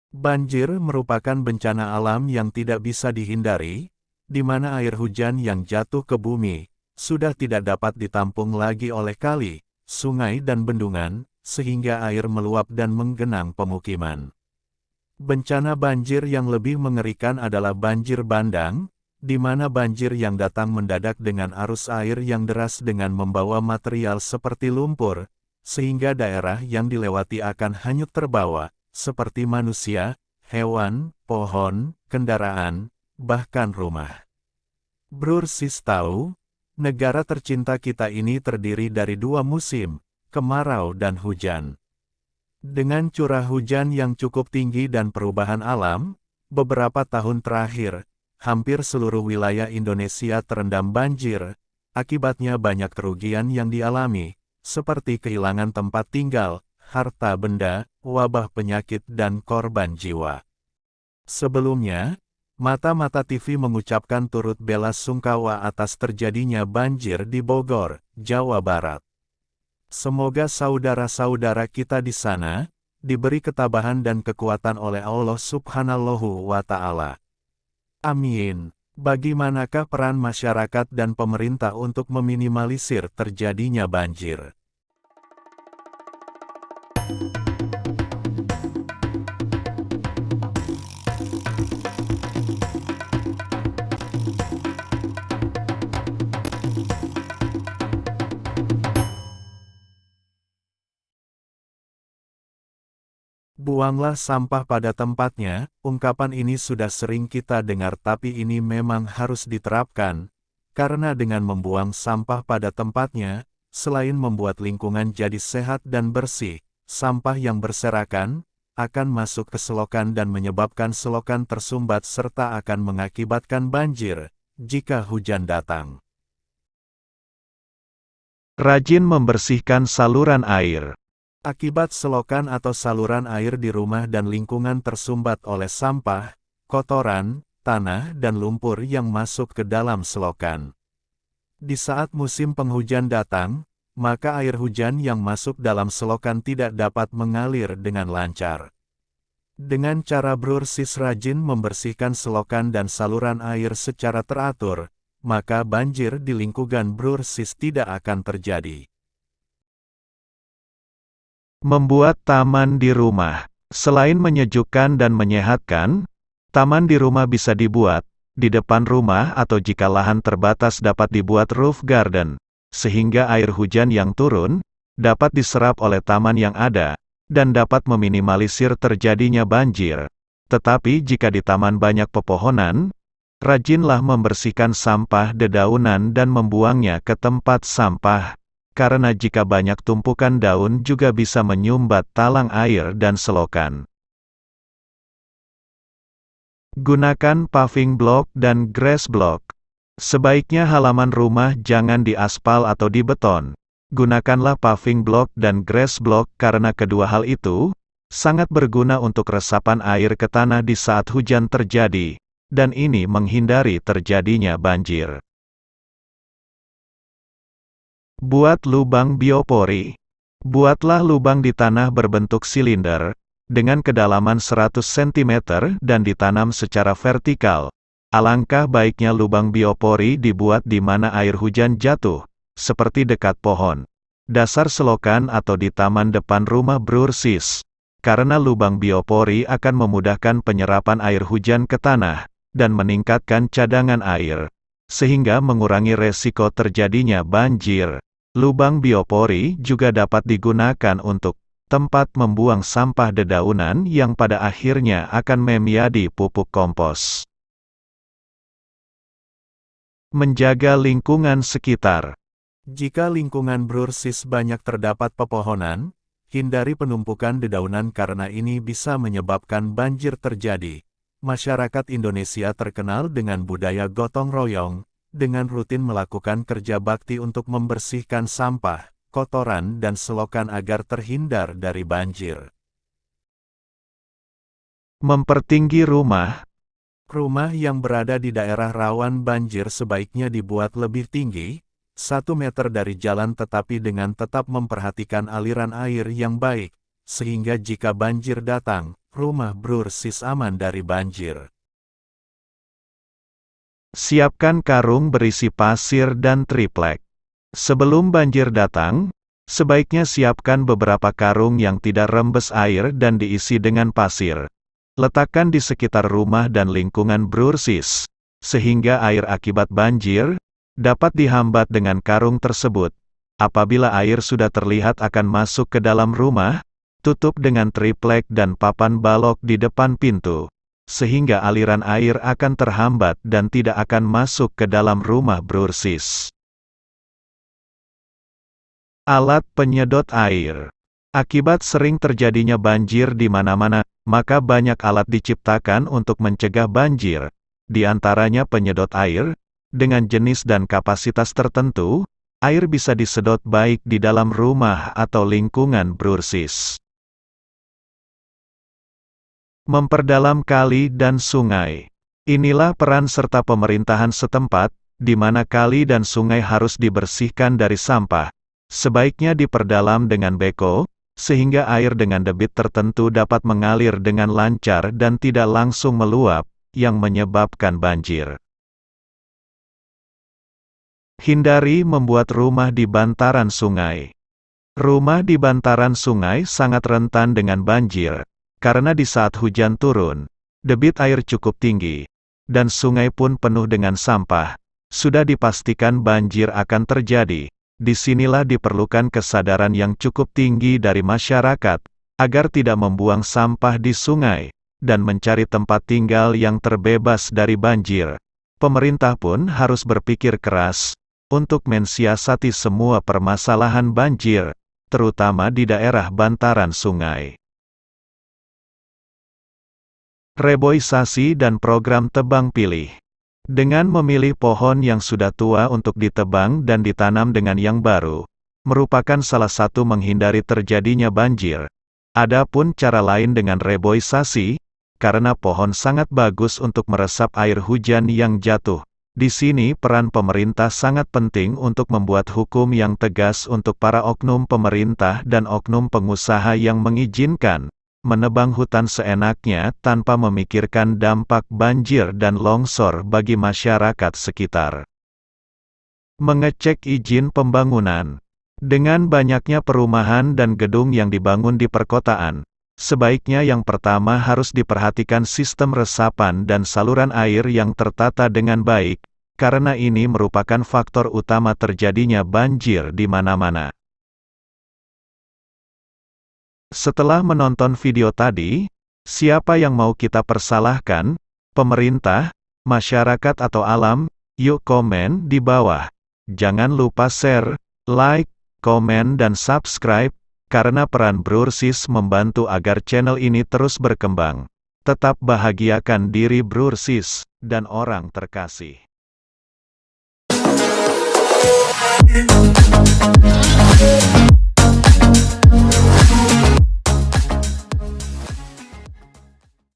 Banjir merupakan bencana alam yang tidak bisa dihindari, di mana air hujan yang jatuh ke bumi sudah tidak dapat ditampung lagi oleh kali, sungai dan bendungan, sehingga air meluap dan menggenang pemukiman. Bencana banjir yang lebih mengerikan adalah banjir bandang, di mana banjir yang datang mendadak dengan arus air yang deras dengan membawa material seperti lumpur, sehingga daerah yang dilewati akan hanyut terbawa, seperti manusia, hewan, pohon, kendaraan, bahkan rumah. Bro Sis tahu, negara tercinta kita ini terdiri dari dua musim, kemarau dan hujan. Dengan curah hujan yang cukup tinggi dan perubahan alam, beberapa tahun terakhir, hampir seluruh wilayah Indonesia terendam banjir, akibatnya banyak kerugian yang dialami, seperti kehilangan tempat tinggal, harta benda, wabah penyakit dan korban jiwa. Sebelumnya, Mata-Mata TV mengucapkan turut bela sungkawa atas terjadinya banjir di Bogor, Jawa Barat. Semoga saudara-saudara kita di sana diberi ketabahan dan kekuatan oleh Allah Subhanahu wa Ta'ala. Amin. Bagaimanakah peran masyarakat dan pemerintah untuk meminimalisir terjadinya banjir? Buanglah sampah pada tempatnya, ungkapan ini sudah sering kita dengar tapi ini memang harus diterapkan, karena dengan membuang sampah pada tempatnya, selain membuat lingkungan jadi sehat dan bersih, sampah yang berserakan, akan masuk ke selokan dan menyebabkan selokan tersumbat serta akan mengakibatkan banjir, jika hujan datang. Rajin membersihkan saluran air. Akibat selokan atau saluran air di rumah dan lingkungan tersumbat oleh sampah, kotoran, tanah dan lumpur yang masuk ke dalam selokan. Di saat musim penghujan datang, maka air hujan yang masuk dalam selokan tidak dapat mengalir dengan lancar. Dengan cara Bro Sis rajin membersihkan selokan dan saluran air secara teratur, maka banjir di lingkungan Bro Sis tidak akan terjadi. Membuat taman di rumah. Selain menyejukkan dan menyehatkan, taman di rumah bisa dibuat di depan rumah atau jika lahan terbatas dapat dibuat roof garden, sehingga air hujan yang turun dapat diserap oleh taman yang ada dan dapat meminimalisir terjadinya banjir. Tetapi jika di taman banyak pepohonan, rajinlah membersihkan sampah dedaunan dan membuangnya ke tempat sampah. Karena jika banyak tumpukan daun juga bisa menyumbat talang air dan selokan. Gunakan paving block dan grass block. Sebaiknya halaman rumah jangan diaspal atau dibeton. Gunakanlah paving block dan grass block karena kedua hal itu sangat berguna untuk resapan air ke tanah di saat hujan terjadi, dan ini menghindari terjadinya banjir. Buat lubang biopori. Buatlah lubang di tanah berbentuk silinder, dengan kedalaman 100 cm dan ditanam secara vertikal. Alangkah baiknya lubang biopori dibuat di mana air hujan jatuh, seperti dekat pohon, dasar selokan atau di taman depan rumah Bro Sis. Karena lubang biopori akan memudahkan penyerapan air hujan ke tanah, dan meningkatkan cadangan air, sehingga mengurangi resiko terjadinya banjir. Lubang biopori juga dapat digunakan untuk tempat membuang sampah dedaunan yang pada akhirnya akan menjadi pupuk kompos. Menjaga lingkungan sekitar. Jika lingkungan Bro Sis banyak terdapat pepohonan, hindari penumpukan dedaunan karena ini bisa menyebabkan banjir terjadi. Masyarakat Indonesia terkenal dengan budaya gotong royong, dengan rutin melakukan kerja bakti untuk membersihkan sampah, kotoran dan selokan agar terhindar dari banjir. Mempertinggi rumah. Rumah yang berada di daerah rawan banjir sebaiknya dibuat lebih tinggi, 1 meter dari jalan tetapi dengan tetap memperhatikan aliran air yang baik, sehingga jika banjir datang, Rumah Brursis aman dari banjir. Siapkan karung berisi pasir dan triplek. Sebelum banjir datang, sebaiknya siapkan beberapa karung yang tidak rembes air dan diisi dengan pasir. Letakkan di sekitar rumah dan lingkungan Brursis, sehingga air akibat banjir dapat dihambat dengan karung tersebut. Apabila air sudah terlihat akan masuk ke dalam rumah, tutup dengan triplek dan papan balok di depan pintu, sehingga aliran air akan terhambat dan tidak akan masuk ke dalam rumah Brursis. Alat penyedot air. Akibat sering terjadinya banjir di mana-mana, maka banyak alat diciptakan untuk mencegah banjir. Di antaranya penyedot air, dengan jenis dan kapasitas tertentu, air bisa disedot baik di dalam rumah atau lingkungan Brursis. Memperdalam kali dan sungai. Inilah peran serta pemerintahan setempat, di mana kali dan sungai harus dibersihkan dari sampah. Sebaiknya diperdalam dengan beko, sehingga air dengan debit tertentu dapat mengalir dengan lancar dan tidak langsung meluap, yang menyebabkan banjir. Hindari membuat rumah di bantaran sungai. Rumah di bantaran sungai sangat rentan dengan banjir, karena di saat hujan turun, debit air cukup tinggi, dan sungai pun penuh dengan sampah. Sudah dipastikan banjir akan terjadi. Disinilah diperlukan kesadaran yang cukup tinggi dari masyarakat, agar tidak membuang sampah di sungai, dan mencari tempat tinggal yang terbebas dari banjir. Pemerintah pun harus berpikir keras, untuk mensiasati semua permasalahan banjir, terutama di daerah bantaran sungai. Reboisasi dan program tebang pilih. Dengan memilih pohon yang sudah tua untuk ditebang dan ditanam dengan yang baru, merupakan salah satu menghindari terjadinya banjir. Adapun cara lain dengan reboisasi, karena pohon sangat bagus untuk meresap air hujan yang jatuh. Di sini peran pemerintah sangat penting untuk membuat hukum yang tegas untuk para oknum pemerintah dan oknum pengusaha yang mengizinkan menebang hutan seenaknya tanpa memikirkan dampak banjir dan longsor bagi masyarakat sekitar. Mengecek izin pembangunan. Dengan banyaknya perumahan dan gedung yang dibangun di perkotaan, sebaiknya yang pertama harus diperhatikan sistem resapan dan saluran air yang tertata dengan baik, karena ini merupakan faktor utama terjadinya banjir di mana-mana. Setelah menonton video tadi, siapa yang mau kita persalahkan? Pemerintah, masyarakat atau alam? Yuk komen di bawah. Jangan lupa share, like, komen dan subscribe, karena peran Brursis membantu agar channel ini terus berkembang. Tetap bahagiakan diri Brursis dan orang terkasih.